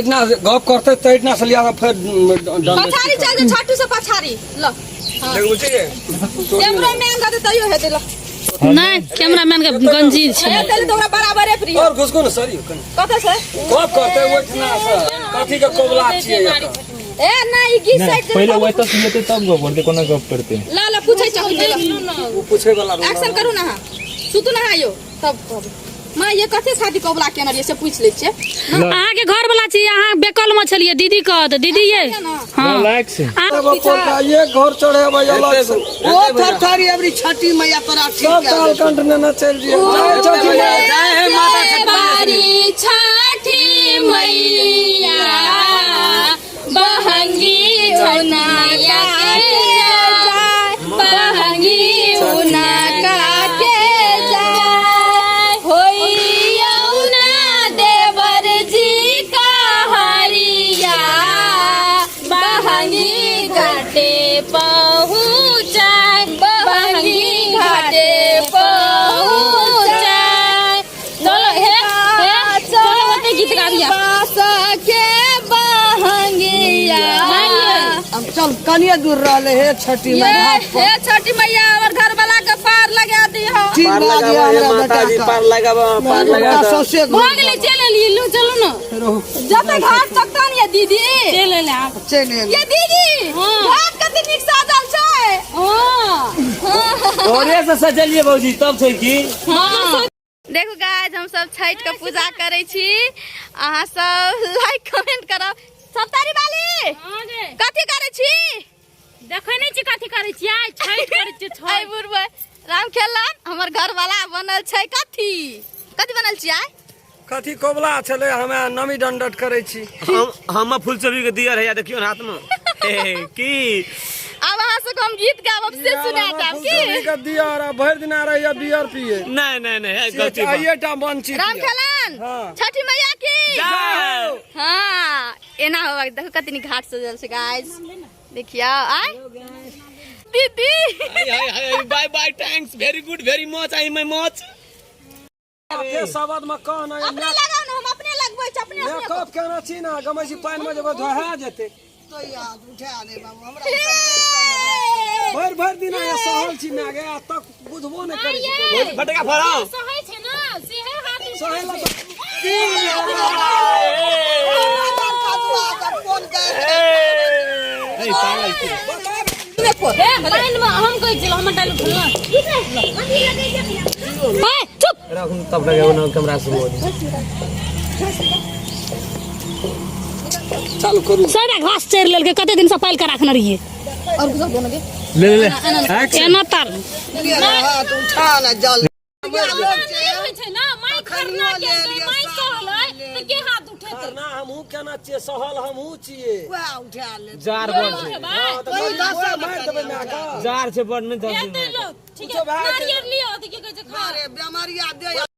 इतना गप करते तो इतना से लिया फिर पछाड़ी चल जे छाटू से पछाड़ी ल देख बुझिए कैमरामैन का तइयो हेते ल नहीं कैमरामैन के गंजीर छे तेल तोरा बराबरे फ्री और घुसको न सरी कत से गप करते इतना से कथी के कोबला छिए ए नहीं गी साइड पहले वही तो सुनते तब गप करते कोना गप करते ला ला पूछै छ वो पूछे वाला एक्शन करू ना सुतु ना आयो तब मां ये कथे शादी कोबला केना रे से पूछ ले छे अहाँ के घर वाला छी अहाँ बेकल में छलिए दीदी कहत दीदी ये हां लाइक से ये घर चढ़े भाई अलग से वो थरथरी अबरी छठी मैया तोरा सब काल कंठ न चल दिए जय हे माता बारी छठी मैया बहंगी झुनाया के जाय बहंगी उना का के जाय होइया उना देवर जी का हरिया बहंगी घाटे पहुँचाय बहंगी घाटे पहुँचाय चलो हे चलो मते गीत गाबिया के बहंगिया चल कनिया दूर रहले हे छठी मैया हे छठी मैया और घर वाला के पार लगा दी हो पार लगा हमरा बेटा का पार लगा सौसे भाग ले चले लीलू चलो ना जब घाट सकता नहीं दीदी चले ले आप चले ये दीदी घाट कते निक साजल छै हां ओरे से सजलिए भौजी तब छै की देखो गाइस हम सब छठ के पूजा करे छी अहाँ सब लाइक कमेंट करब सप्तारी वाली कथि करे छी देखै नै छी कथि करै छी आइ छठ करै छी छठ बुरबे राम खेलन हमर घर वाला बनल छै कथि बनल छी आइ कथी कोबला छले हमे नमी दंडट करे छी हम फूलचोरी के दियर है या देखियो हाथ में की अब अहाँ से हम गीत गाबब से सुना देब की का दियर भर दिन आ रही है बियर पिए नहीं गलती आइए टा बनची राम खेलन छठी मैया की जाओ हां एना होगा देखो कतनी घाट सजल छै गाइस देखियो आइ दीदी bye bye thanks very good very much आई माय मच के सबद में कहना अपने लगाओ ना हम अपने लगबै छ अपने मेकअप केना छी ना गमैसी पानी में जब धोहा जेते तो याद उठा दे बाबू हमरा भर दिन आया सहल छी ना गया तक बुझबो न करै छी फटका फराओ सहै छै ना सेहे हाथ सहल फोन कर ए पागल छी हे पाइन में हम कहै छी हमर डालू फुलना हाय चुप राखुन तब लगाओ ना कैमरा से बोल चालू करू सारा घास चेर लेल के कते दिन से पाइल के राखने रहिए और कुछ बोल दे ले एना तार हाथ उठा ना जल छै ना माई खरना के माई सहलै त के हाथ उठे ना हमहू केना छिए सहल हमहू छिए वह उठा ले जार बन तो मार देबै ना का जार से बड़ में 10 दिन ठीक है नारियल लियो त के कहै छै खा अरे बीमारी आ दे